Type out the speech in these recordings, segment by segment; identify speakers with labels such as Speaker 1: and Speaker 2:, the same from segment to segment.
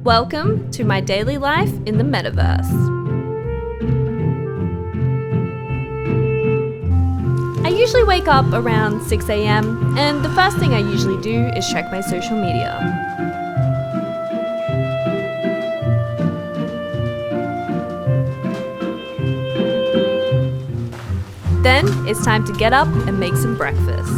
Speaker 1: Welcome to my daily life in the Metaverse. I usually wake up around 6 a.m. and the first thing I usually do is check my social media. Then it's time to get up and make some breakfast.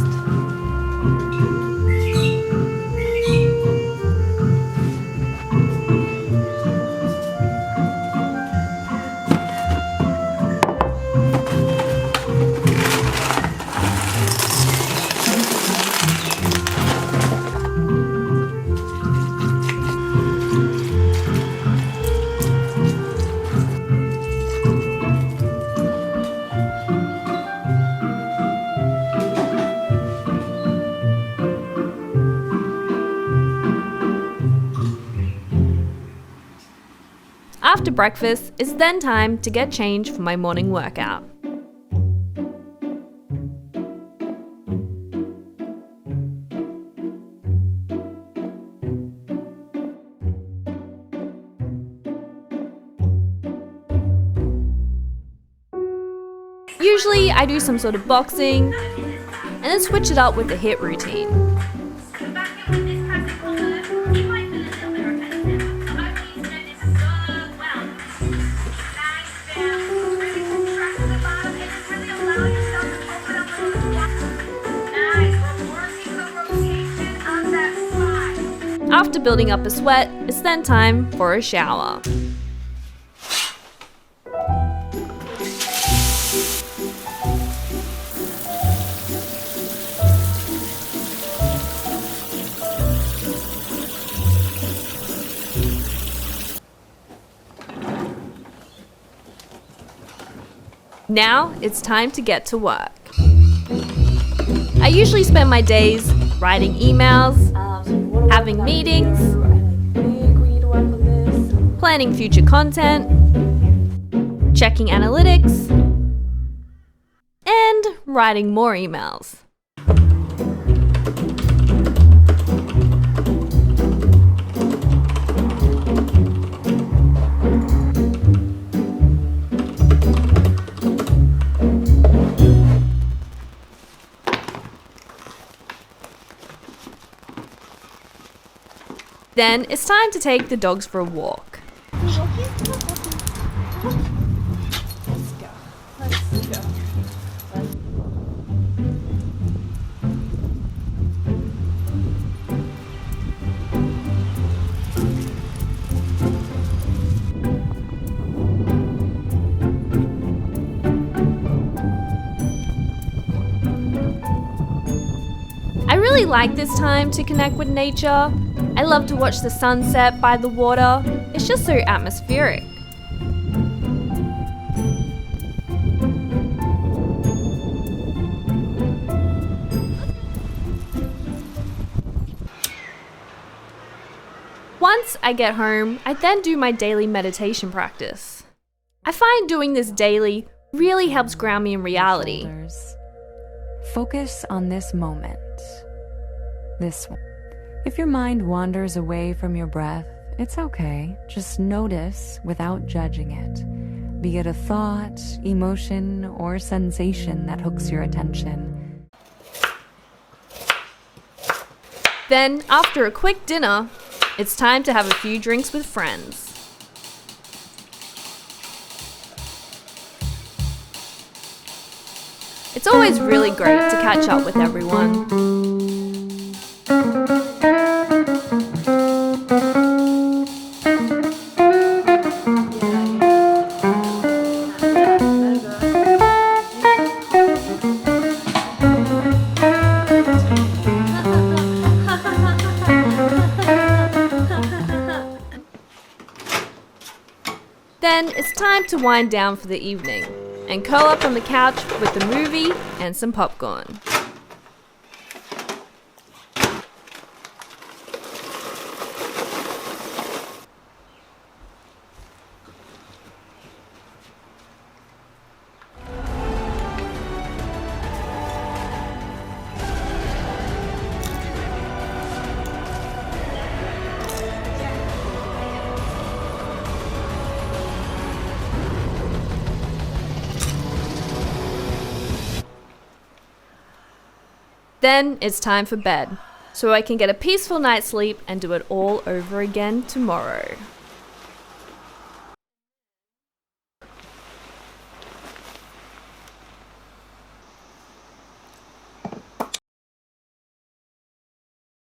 Speaker 1: After breakfast, it's then time to get changed for my morning workout. Usually I do some sort of boxing and then switch it up with a HIIT routine. After building up a sweat, it's then time for a shower. Now it's time to get to work. I usually spend my days writing emails, having meetings, planning future content, checking analytics, and writing more emails. Then it's time to take the dogs for a walk. I really like this time to connect with nature. I love to watch the sunset by the water. It's just so atmospheric. Once I get home, I then do my daily meditation practice. I find doing this daily really helps ground me in reality.
Speaker 2: Focus on this moment. This one. If your mind wanders away from your breath, it's okay. Just notice without judging it. Be it a thought, emotion, or sensation that hooks your attention.
Speaker 1: Then, after a quick dinner, it's time to have a few drinks with friends. It's always really great to catch up with everyone. Then it's time to wind down for the evening and curl up on the couch with a movie and some popcorn. Then it's time for bed, so I can get a peaceful night's sleep and do it all over again tomorrow.